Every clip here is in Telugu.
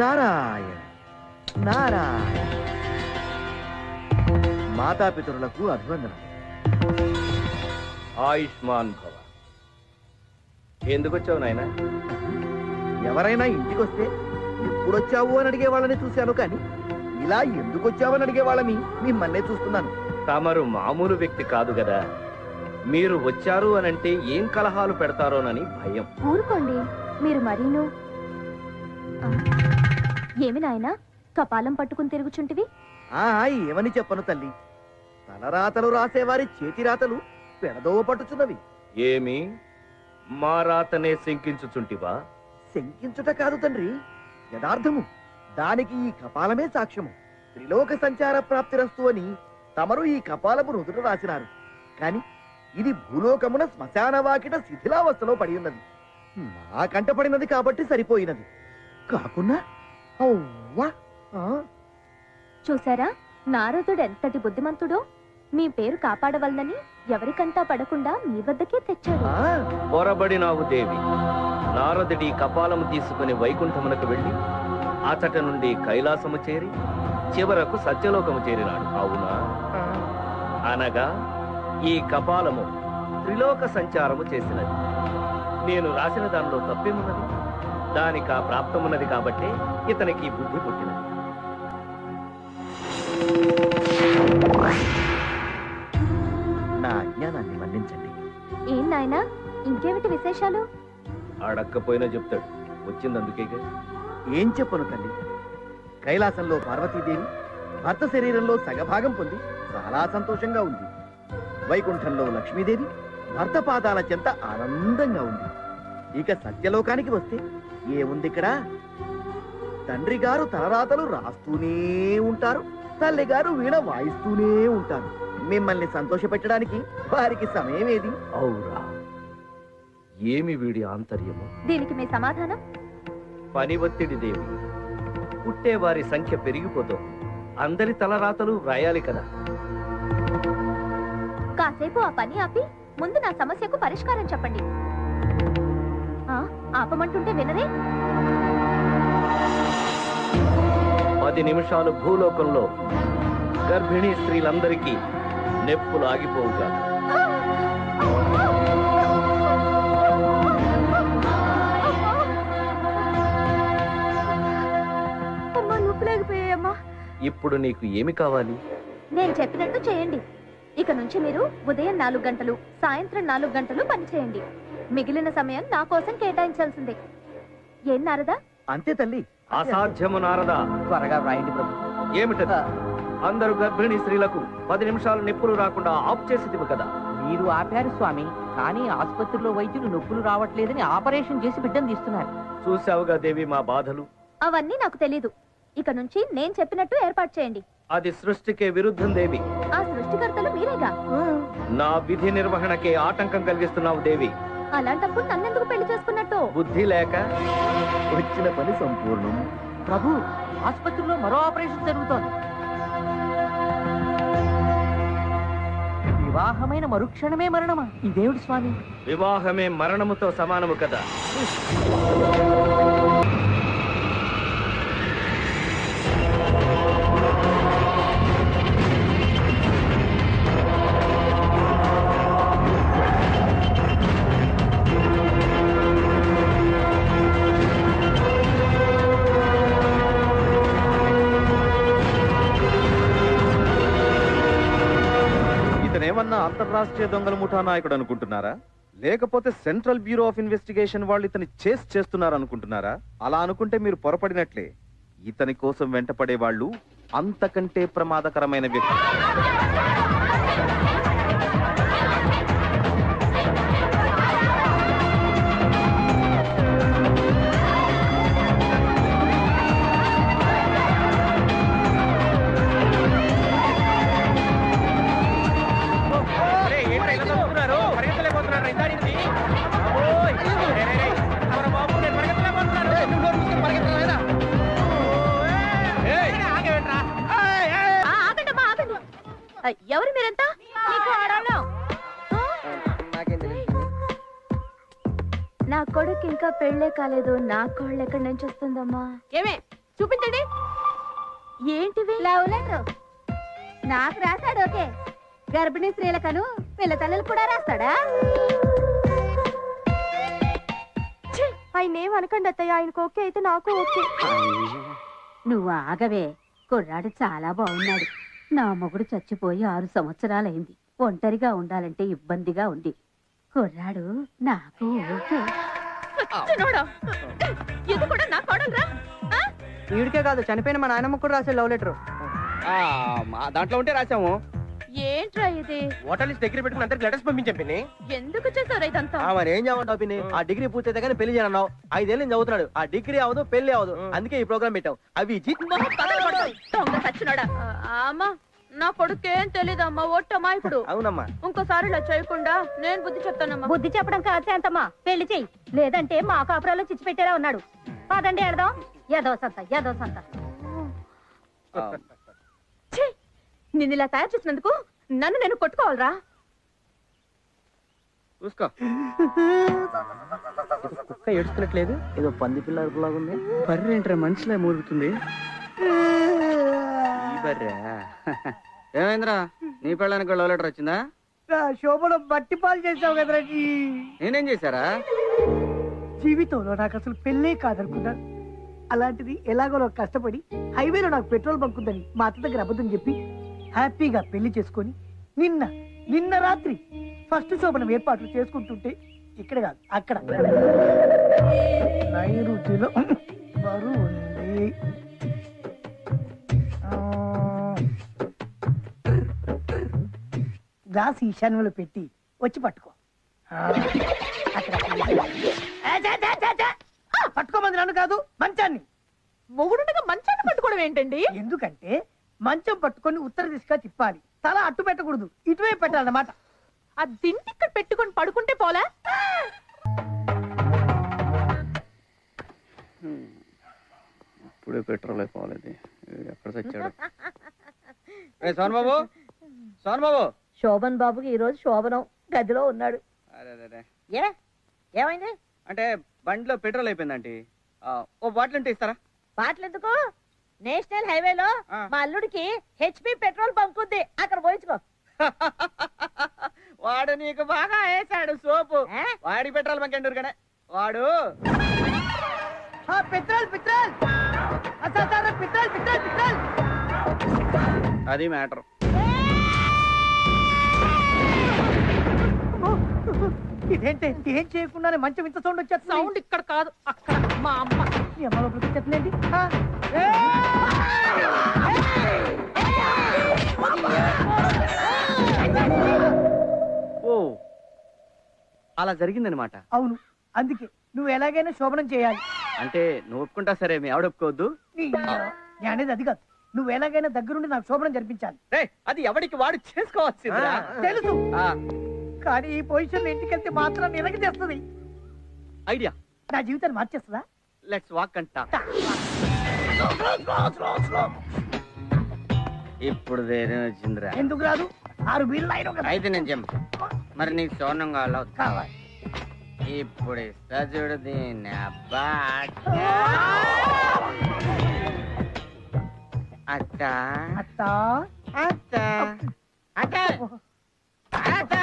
నారాయణ నారాయణ. మాతాపితరులకు అభివందనం. ఆయుష్మాన్ భవ. ఎందుకు వచ్చావు నాయన? ఎవరైనా ఇంటికొస్తే ఎప్పుడొచ్చావు అని అడిగే వాళ్ళని చూశాను, కానీ ఇలా ఎందుకు వచ్చావని అడిగే వాళ్ళని మిమ్మల్నే చూస్తున్నాను. తమరు మామూలు వ్యక్తి కాదు కదా, మీరు వచ్చారు అనంటే ఏం కలహాలు పెడతారోనని భయం. ఊరుకోండి మీరు మరీను. ఏమి నాయనా కపాలం పట్టుకుని తిరుగుచుంటివి? ఏమని చెప్పను తల్లి, తలరాతలు రాసేవారి చేతి రాతలు పెడదోవ పట్టుచున్నవి. ఏమి మా రాతనే శంకించుచుంటివా? శంకించుట కాదు తండ్రి, యథార్థము. దానికి ఈ కపాలమే సాక్ష్యము. త్రిలోక సంచార ప్రాప్తిరస్తు అని తమరు ఈ కపాలము రుదుట రాసినారు, కాని ఇది భూలోకమున శ్మశాన వాకిట శిథిలావస్థలో పడి ఉన్నది. నా కంట పడినది కాబట్టి సరిపోయినది, కాకున్నా చూసారా నారదుడు ఎంతటి బుద్ధిమంతుడో. మీ పేరు కాపాడవలనని ఎవరికంటా పడకుండా మీ వద్దకే తెచ్చాడు. పొరబడినావు దేవి. నారదుడి కపాలము తీసుకుని వైకుంఠమునకు వెళ్లి అచట నుండి కైలాసము చేరి చివరకు సత్యలోకము చేరినాడు, అవునా? అనగా ఈ కపాలము త్రిలోక సంచారము చేసినది. నేను రాసిన దానిలో తప్పేమున్నది? దానికి ఆ ప్రాప్తమున్నది కాబట్టి ఇతనికి బుద్ధి పుట్టినది. నా అజ్ఞానాన్ని మన్నించండి. ఏం నాయనా ఇంకేమిటి విశేషాలు? అడక్కపోయినా చెప్తాడు, వచ్చిందందుకేగా. ఏం చెప్పను తల్లి, కైలాసంలో పార్వతీదేవి భర్త శరీరంలో సగభాగం పొంది చాలా సంతోషంగా ఉంది. వైకుంఠంలో లక్ష్మీదేవి భర్త పాదాల చెంత ఆనందంగా ఉంది. ఇక సత్యలోకానికి వస్తే ఏముంది ఇక్కడ? తండ్రి గారు తలరాతలు రాస్తూనే ఉంటారు, తల్లి గారు వీణ వాయిస్తూనే ఉంటారు. మిమ్మల్ని సంతోషపెట్టడానికి వారికి సమయం ఏది? అవురా, ఏమి వీడి ఆంతర్యము? దీనికి మీ సమాధానం? పని ఒత్తిడి దేవి. పుట్టేవారి సంఖ్య పెరిగిపోతుంది, అందరి తలరాతలు వ్రాయాలి కదా. కాసేపు ఆ పని ఆపి ముందు నా సమస్యకు పరిష్కారం చెప్పండి. ఆపమంటుంటే వినరే? 10 నిమిషాలు భూలోకంలో గర్భిణీ స్త్రీలందరికీ నెప్పులు ఆగిపోవుగా. ఇప్పుడు నీకు ఏమి కావాలి? నేను చెప్పినట్టు చేయండి. ఇక నుంచి మీరు ఉదయం 4 గంటలు, సాయంత్రం 4 గంటలు పని చేయండి. మిగిలిన సమయం నా కోసం కేటాయించాల్సిందే. ఏం నారదా? అంతే తల్లి. అసాధ్యము నారదా. త్వరగా రాయండి ప్రభు. ఏమిటది? అందరూ గర్భిణీ స్త్రీలకు 10 నిమిషాలు నొప్పులు రాకుండా ఆఫ్ చేసేదివి కదా. మీరు ఆపారు స్వామి, కానీ ఆసుపత్రిలో వైద్యులు నొప్పులు రావట్లేదని ఆపరేషన్ చేసి బిడ్డను తీస్తున్నారు. చూసావుగా దేవి మా బాధలు. అవన్నీ నాకు తెలీదు. ఇక నుంచి నేను చెప్పినట్టు ఏర్పాటు చేయండి. అది సృష్టికే విరుద్ధం దేవి. ఆ సృష్టికర్తలు మీరేగా. నా విధి నిర్వహణకే ఆటంకం కలిగిస్తున్నావు దేవి. అలాంటప్పుడు నన్నెందుకు పెళ్లి చేసుకున్నట్టు? బుద్ధి లేక. వచ్చిన పని సంపూర్ణం. ప్రభు, ఆసుపత్రిలో మరో ఆపరేషన్ జరుగుతోంది. వివాహమైన మరుక్షణమే మరణమా? ఇదేమిటి స్వామి? వివాహమే మరణముతో సమానము కదా. ఇతనేమన్నా అంతర్రాష్ట్రీయ దొంగల ముఠా నాయకుడు అనుకుంటున్నారా? లేకపోతే సెంట్రల్ బ్యూరో ఆఫ్ ఇన్వెస్టిగేషన్ వాళ్ళు ఇతని చేస్తున్నారు అనుకుంటున్నారా? అలా అనుకుంటే మీరు పొరపడినట్లే. ఇతని కోసం వెంటపడే వాళ్ళు అంతకంటే ప్రమాదకరమైన వ్యక్తి. ఎవరు మీరు? కొడుకు ఇంకా పెళ్ళే కాలేదు, నా కోళ్ళు ఎక్కడి నుంచి వస్తుందమ్మా? ఏమే చూపించండి. ఏంటివి? లవ్ లెటర్ నాకు రాశాడు. ఓకే, గర్భిణీ స్త్రీలకను పిల్ల తల్లులు కూడా రాస్తాడా? ఆయన ఏమనకండి అత్తయ్య, ఆయనకు ఓకే అయితే నాకు ఓకే. నువ్వు ఆగవే, కుర్రాడు చాలా బాగున్నాడు. నా మొగుడు చచ్చిపోయి 6 సంవత్సరాలైంది. ఒంటరిగా ఉండాలంటే ఇబ్బందిగా ఉంది. కుర్రాడు నాకు ఓకే. ఇది కూడా నా కోడలురా? వీడికే కాదు, చనిపోయిన మా నాయనమ్మ కూడా రాసే లవ్ లెటర్. దాంట్లో ఉంటే రాసాము. ఏంట్రా ఇది? ఓటర్ లిస్ట్ దగ్గర పెట్టుకుని అందరికి లెటర్స్ పంపించాం పిన్ని. ఎందుకు చేశారు ఇదంతా? మరి ఏం చేయమంటావు పిన్ని? ఆ డిగ్రీ పూర్తయితే కానీ పెళ్లి చేయనన్నావు. 5 ఏళ్ళు చదువుతున్నాడు, ఆ డిగ్రీ అవ్వదు పెళ్లి అవ్వదు. అందుకే ఈ ప్రోగ్రామ్ పెట్టావు. అవి దొంగ సచ్చినోడా. అమ్మా, నా కొడుకేం తెలీదమ్మా, ఒట్టమ్మా. ఇప్పుడు అవునమ్మా, ఇంకోసారి ఇలా చేయకుండా నేను బుద్ధి చెప్తానమ్మా. బుద్ధి చెప్పడం కాదు శాంతమ్మా, పెళ్లి చెయ్యి. లేదంటే మా కాపురాలో చిచ్చి పెట్టేలా ఉన్నాడు. పదండి వెళదాం. ఏదో సంత నిన్ను ఇలా తయారు చేసినందుకు నన్ను నేను కొట్టుకోవాలరా? చూసుకో. కుక్క ఏడుస్తున్నట్లేదు, ఏదో పంది పిల్ల అరుపులాగా ఉంది. బర్రె ఏంట్రా మనిషిలా మూలుగుతుంది? ఈ బర్రె ఏమైందిరా? నీ పెళ్ళానికి లవ్ లెటర్ వచ్చిందా? శోభలో బట్టి పాలు చేసావు కదరా. నేనేం చేశారా? జీవితంలో నాకు అసలు పెళ్ళే కాదనుకున్నాను. అలాంటిది ఎలాగో కష్టపడి హైవేలో నాకు పెట్రోల్ బంక్ ఉందని మా అత్త దగ్గర అబద్ధం చెప్పి హ్యాపీగా పెళ్లి చేసుకొని నిన్న రాత్రి ఫస్ట్ శోభనం ఏర్పాట్లు చేసుకుంటుంటే ఇక్కడ కాదు అక్కడ నైరుతిలో బరువు ఉంది. గ్లాస్ ఈశాన్యంలో పెట్టి వచ్చి పట్టుకో. పట్టుకోమంది నన్ను కాదు, మంచాన్ని. మొగుడుగా మంచాన్ని పట్టుకోవడం ఏంటండి? ఎందుకంటే మంచం పట్టుకొని ఉత్తర దిశగా తిప్పాలి, తల అట్టు పెట్టకూడదు, ఇటువైపు పెట్టాలన్నమాట. ఆ దిండి ఇక్కడ పెట్టుకొని పడుకుంటే పోలా? ఇప్పుడే పెట్రోల్ అయిపోవాలి. ఎక్కడ చచ్చాడు? సోన్ బాబు, సోన్ బాబు. శోభన్ బాబుకి ఈ రోజు శోభనం, గదిలో ఉన్నాడు. అరే ఏమైంది? అంటే బండిలో పెట్రోల్ అయిపోయిందంటే ఓ బాటిల్ ఉంటే ఇస్తారా? బాటలు ఎందుకు? నేషనల్ హైవేలో మా అల్లుడికి హెచ్పి పెట్రోల్ బంక్ ఉంది, అక్కడ పోయించుకో. వాడు నీకు బాగా వేసాడు సోపు. వాడి పెట్రోల్ బంక్ ఎండూరు కానీ వాడు petrol petrol petrol petrol petrol. అది మ్యాటర్. ఇదేంటి ఏం చేయకుండానే మంచం ఇంత సౌండ్ వచ్చేది? సౌండ్ ఇక్కడ కాదు, అక్కడ. మా అమ్మ మీ అమ్మ లోపలికి వచ్చేస్తుందండి. ఓ అలా జరిగిందనమాట. అవును, అందుకే నువ్వు ఎలాగైనా శోభనం చేయాలి. అంటే నువ్వు ఒప్పుకుంటా సరే, మీ ఆవిడ ఒప్పుకోవద్దు. నేను అనేది అది కాదు, నువ్వు ఎలాగైనా దగ్గరుండి నాకు శోభనం జరిపించాలి. అది ఎవరికి వాడు చేసుకోవచ్చు. తెలుసు, కానీ ఈ పొజిషన్ ఇంటికి వెళ్తే మాత్రం నిరగ చేస్తుంది. ఐడియా, నా జీవితాన్ని మార్చేస్తుందా? లెట్స్ వాక్ అంట. ఇప్పుడు ధైర్యం వచ్చిందిరా. ఎందుకు రాదు? 6 వీళ్ళు అయినా కదా. అయితే నేను చెప్పు, మరి నీకు సోనం కావాలి. ఇప్పుడు ఇస్తా చూడు దీన్ని. అబ్బా అత్త అత్త అత్త అత్త అత్త.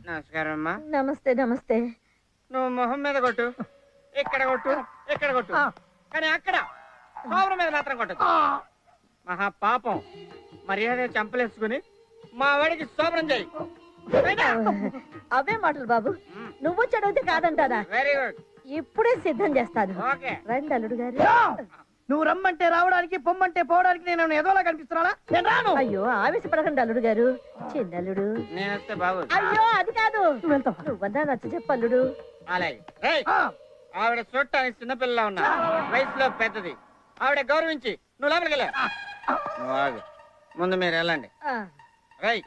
నమస్కారం అమ్మా. నమస్తే. నమస్తే. నువ్వు మొహం మీద కొట్టు, ఇక్కడ కొట్టు, ఇక్కడ కొట్టు, కానీ అక్కడ సోమరం మీద మాత్రం కొట్టదు. మహా పాపం. మర్యాద చంపలేసుకుని మా వాడికి సోమరం చేయి. అవే మాటలు బాబు, నువ్వు చదివితే కాదంటారా? Very good. ఇప్పుడే సిద్ధం చేస్తాను. ఓకే. రండి అల్లుడు గారు. నువ్వు రమ్మంటే రావడానికి, పొమ్మంటే పోవడానికి నేను ఏదోలా కనిపిస్తున్నానా? నేను రాను. అయ్యో ఆవేశపడకండి అల్లుడు గారు, చిన్నల్లుడు. నేను వస్తే బాబు. అయ్యో అది కాదు, వెళ్తావా? నువ్వన్నా నచ్చ చెప్పల్లుడు. అలాగే. ఆవిడ చూడటానికి చిన్నపిల్ల ఉన్నా, వయసులో పెద్దది. ఆవిడ గౌరవించి నువ్వు లోపలికి వెళ్ళా. నువ్వు ఆగు, ముందు మీరు వెళ్ళండి. రై,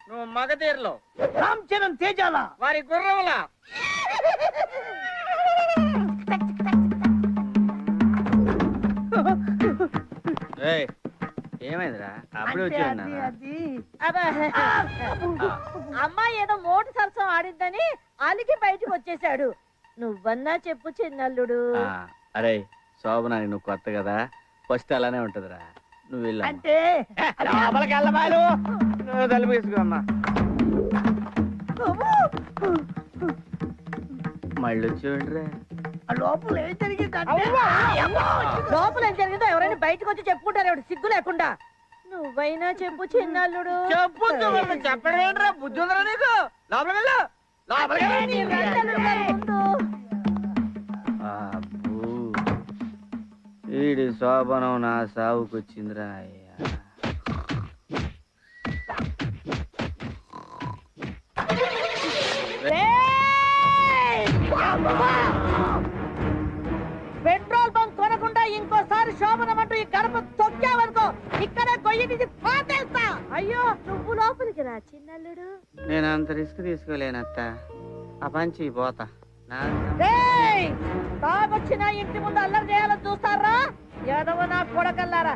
నువ్వు మగధీరలో రామ్ చరణ్ తేజాల వారి గుర్రంలా ఏమైందిరా అప్పుడే వచ్చి అమ్మాయి ఏదో మోటు సరసం ఆడిందని అలిగి బయటికి వచ్చేసాడు. నువ్వన్నా చెప్పు చిన్నల్లుడు. అరే శోభన నువ్వు కొత్త కదా, ఫస్ట్ అలానే ఉంటదిరా. నువ్వు వెళ్ళా అంటే తలుపు వేసుకోమ్మా. మళ్ళీ వచ్చేయండిరా. లోపల ఏం జరిగిందంటే లోపల ఏం జరిగిందో ఎవరైనా బయటకు వచ్చి చెప్పుకుంటారు ఎవడు సిగ్గు లేకుండా. నువ్వైనా చెప్పు చిన్నల్లుడు. చెప్పండి బుద్ధి ఉందరా నీకు? లోపలికి వెళ్ళు. వీడి శోభనం నా సావుకొచ్చిందిరా అయ్యా. పెట్రోల్ బంక్ కొనకుండా ఇంకోసారి శోభనం అంటూ ఈ గడప తొక్కావనుకో ఇక్కడే గొయ్యి తీసి పాతేస్తా. అయ్యో నువ్వు లోపలికి రా చిన్నల్లుడు. నేను అంత రిస్క్ తీసుకోలేనత్త. ఆ పంచి పోతా. తాగొచ్చిన ఇంటి ముందు అల్లరి చేయాలని చూస్తారా? యాదవ నా కొడకల్లారా.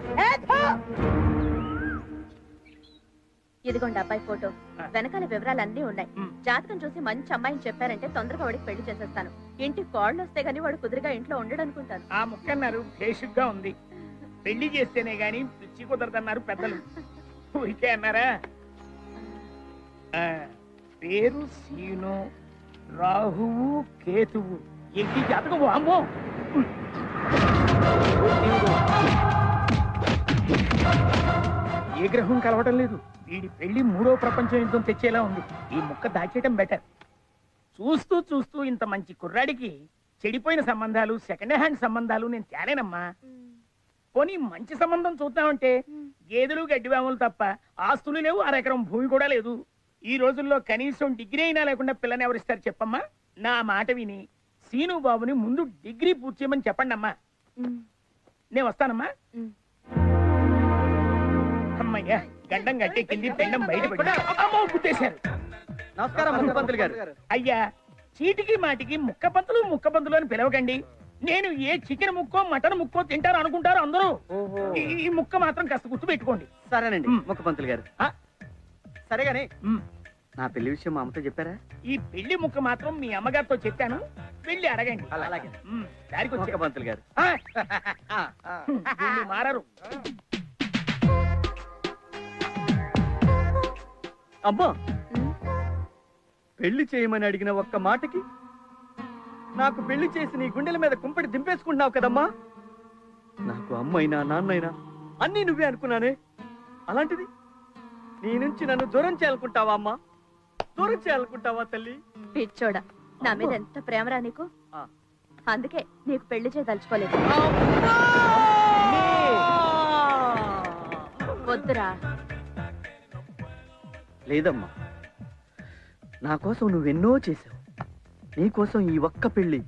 ఇదిగోండి అబ్బాయి ఫోటో, వెనకాల వివరాలన్నీ ఉన్నాయి. జాతకం చూసి మంచి అమ్మాయిని చెప్పారంటే తొందరగా వాడికి పెళ్లి చేసేస్తాను. ఇంటికి కోళ్ళు వస్తే గానీ వాడు కుదురుగా ఇంట్లో ఉండడనుకుంటాను. ఆ ముక్కన్నారు బేసిక్ గా ఉంది. పెళ్లి చేస్తేనే గాని పిచ్చి కుదరదన్నారు పెద్దలు. ఊరికే అన్నారా? పేరు సీను, రాహువు కేతువు. ఏంటి జాతకం? అమ్మో ఏ గ్రహం కలవటం లేదు. వీడి పెళ్లి 3వ ప్రపంచ యుద్ధం తెచ్చేలా ఉంది. ఈ ముక్క దాచేయటం బెటర్. చూస్తూ చూస్తూ ఇంత మంచి కుర్రాడికి చెడిపోయిన సంబంధాలు, సెకండ్ హ్యాండ్ సంబంధాలు నేను తేలేనమ్మా. పోనీ మంచి సంబంధం చూద్దామంటే గేదెలు గడ్డివాములు తప్ప ఆస్తులు లేవు, అరెకరం భూమి కూడా లేదు. ఈ రోజుల్లో కనీసం డిగ్రీ అయినా లేకుండా పిల్లని ఎవరిస్తారు చెప్పమ్మా? నా మాట విని సీను బాబుని ముందు డిగ్రీ పూర్తి చేయమని చెప్పండి అమ్మా. నేను వస్తానమ్మా. అమ్మయ్యా గడ్డం గట్టెక్కింది, పెండం బయటపడి గుర్తేశారు. నమస్కారం ముఖ్యమంత్రి గారు. అయ్యా చీటికి మాటికి ముక్కపంతులు అని పిలవకండి. నేను ఏ చికెన్ ముక్కో మటన్ ముక్కో తింటారు అనుకుంటారు అందరూ. ఈ ముక్క మాత్రం కాస్త గుర్తు పెట్టుకోండి. సరేనండి ముఖ్యమంత్రి గారు. సరేగానే నా పెళ్లి విషయం మా అమ్మతో చెప్పారా? ఈ పెళ్లి ముక్క మాత్రం మీ అమ్మగారితో చెప్పాను, వెళ్ళి అడగండి. అలాగే దానికి వచ్చే ముఖ్యమంత్రి గారు. వీళ్ళు మారరు. అమ్మా, పెళ్లి చేయమని అడిగిన ఒక్క మాటకి నాకు పెళ్లి చేసి నీ గుండెల మీద కుంపటి దింపేసుకుంటున్నావు కదమ్మా. నాకు అమ్మైనా నాన్నైనా అన్నీ నువ్వే అనుకున్నానే. అలాంటిది నీ నుంచి నన్ను దూరం చేయాలనుకుంటావా అమ్మా? దూరం చేయాలనుకుంటావా తల్లి? పిచ్చోడా, నా మీద ఎంత ప్రేమరా నీకు. అందుకే నీకు పెళ్లి చేయదలుచుకోలేదు. వద్దురా. లేదమ్మా, నా కోసం నువ్వెన్నో చేసావు. నీకోసం ఈ ఒక్క పెళ్లి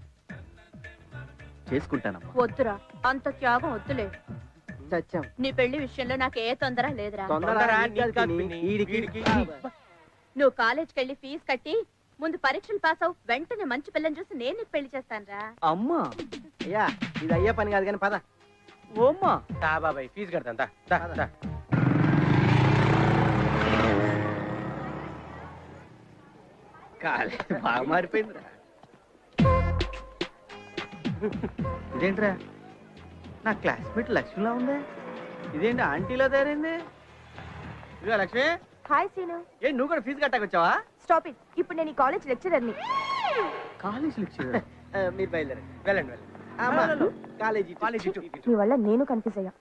చేసుకుంటానమ్మా. వద్దురా, అంత త్యాగం వద్దులే. చచ్చాం. నీ పెళ్లి విషయంలో నాకు ఏ తొందర లేదురా. వీడికి. నువ్వు కాలేజ్కి వెళ్ళి ఫీజు కట్టి ముందు పరీక్షలు పాస్ అవు, వెంటనే మంచి పిల్లని చూసి నేను నీకు పెళ్లి చేస్తానురా. అమ్మా, అయ్యా ఇది అయ్యే పని కాదు కానీ పద. ఓమ్మా బాబాయ్ ఫీజు కడతా. బాగా మారిపోయిందిరా. ఇదేంట్రా, నా క్లాస్మేట్ లక్ష్మిలా ఉందే. ఇదేంటి ఆంటీలా తయారైంది? ఇదిగో లక్ష్మి. Hi scene. ఏ నువ్వు కూడా ఫీజు కట్టాకొచ్చావా? Stop it. ఇప్పుడు నేను ఈ కాలేజ్ లెక్చరర్ని. College lecturer? మీరు బయలుదేరండి. వెళ్ళండి. కాలేజీ నీ వల్ల నేను కన్ఫ్యూజ్ అయ్యా.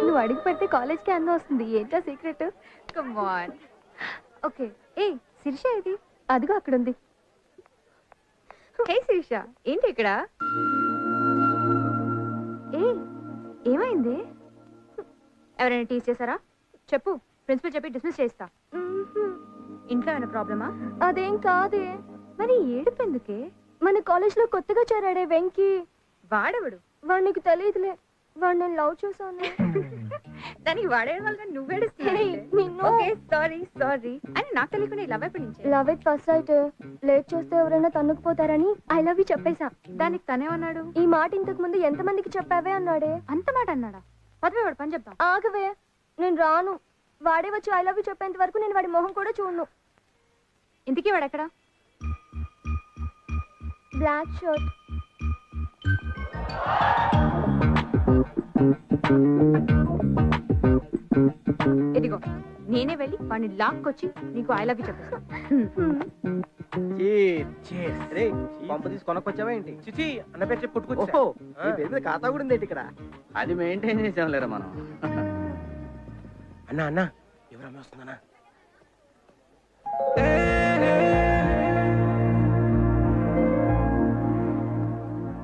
నువ్వు అడిగి పెడితే కాలేజ్కి అందం వస్తుంది. ఏంటో సీక్రెట్? Come on. ఓకే. ఏ శిరీష, ఇది అదిగో అక్కడ ఉంది. హే శిరీష, ఏంటి ఇక్కడ? ఏ ఏమైంది? ఎవరైనా టీచ్ చేశారా? చెప్పు, ప్రిన్సిపల్ చెప్పి డిస్మిస్ చేస్తా. ఇంట్లో ఏమైనా ప్రాబ్లమా? అదేం కాదే. మరి ఏడుపెందుకే? మన కాలేజ్ లో కొత్తగా చేరాడే వెంకీ. వాడెవడు? వాడు నీకు తెలియదులే. వాడు నేను లవ్ చేశాను. దానికి వాడేయడం వల్ల నువ్వేడుస్తున్నావు. సారీ సారీ అని నాకు తెలియకుండా లవ్ ఎప్పటి నుంచి? Love at first sight. Late చేస్తే ఎవరైనా తన్నుకుపోతారని ఐ లవ్ యూ చెప్పేశా. దానికి తనేమన్నాడు? ఈ మాట ఇంతకు ముందు ఎంతమందికి చెప్పావే అన్నాడే. అంత మాట అన్నాడా? పదవే వాడు పని చెప్తాం. ఆగవే, నేను రాను. వాడే వచ్చి ఐ లవ్ యూ చెప్పేంత వరకు నేను వాడి మొహం కూడా చూడను. ఇంతకీ వాడు ఎక్కడ? Black shirt. ఇదిగో నేనే వెళ్ళి వాడిని లాక్కొచ్చి నీకు ఐ లవ్ యూ చెప్పేస్తాను. పంప తీసి కొనకొచ్చావా ఏంటి? చిచి అన్న పేరు చెప్పి పుట్టుకొచ్చా. ఓహో, నీ పేరు మీద ఖాతా కూడా ఉంది ఇక్కడ. అది మెయింటైన్ చేసాంలేరా మనం. అన్నా అన్నా ఎవరు అమ్మ వస్తుందన్నా?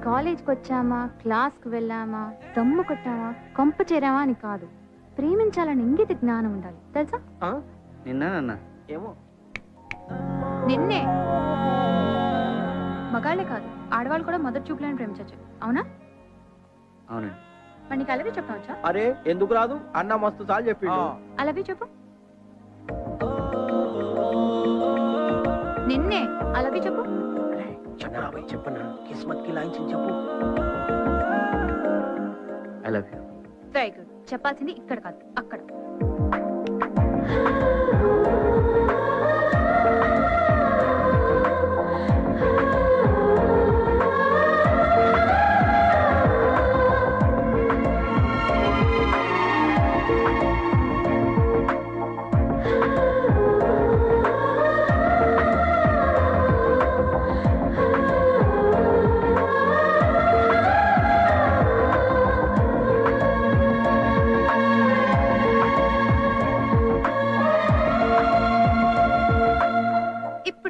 కాలేజ్కి వచ్చామా, క్లాస్కి వెళ్ళామా, దమ్ము కొట్టామా, కొంప చేరామా అని కాదు, ప్రేమించాలని ఇంగిత జ్ఞానం ఉండాలి తెలుసా? నిన్న ఏమో నిన్నే మగాళ్ళే కాదు ఆడవాళ్ళు కూడా మొదటి చూపులను ప్రేమించచ్చు. అవునా? అవునండి. మరి నీకు అలాగే చెప్పవచ్చా? అరే ఎందుకు రాదు? అన్న మస్తు సార్లు చెప్పిండు. అలాగే చెప్పు. నిన్నే అలాగే చెప్పు. చెప్పన్నా కిస్మత్ కి లైన్స్ చెప్పు. I love you. Very good. చెప్పాల్సింది ఇక్కడ కాదు, అక్కడ.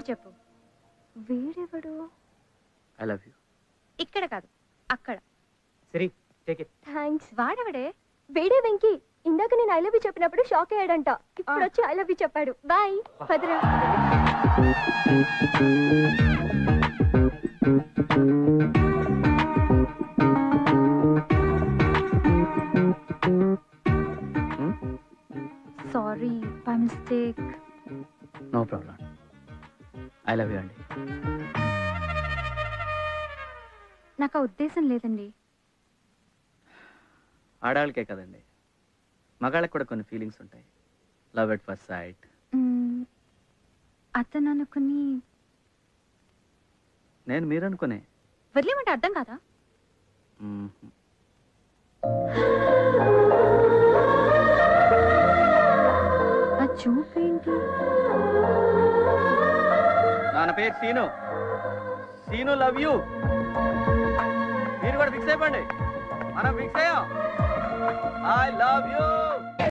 చెప్పు. వీడెవడు? I love you. ఇక్కడ కాదు, అక్కడ. సరే టేక్ ఇట్. థాంక్స్. వాడెవడే? వేడే వెంకీ. ఇందాక నేను ఐ లవ్ యూ చెప్పినప్పుడు షాక్ అయ్యాడంట. ఇప్పుడు వచ్చి ఐ లవ్ యూ చెప్పాడు. బాయ్. పదరా. Sorry, by mistake. No problem. I love you అండి. నాకు ఆ ఉద్దేశం లేదండి. ఆడవాళ్ళకే కదండి, మగాళ్ళకి కూడా కొన్ని ఫీలింగ్స్ ఉంటాయి. Love at first sight. అతను అనుకుని నేను మీరు అనుకునే. వదిలేమంటే అర్థం కాదా? ఆ చూపేంటి? నా పేరు సీను. Scene love you. మీరు కూడా ఫిక్స్ అయిపోండి. మనం ఫిక్స్ అయ్యాం. I love you.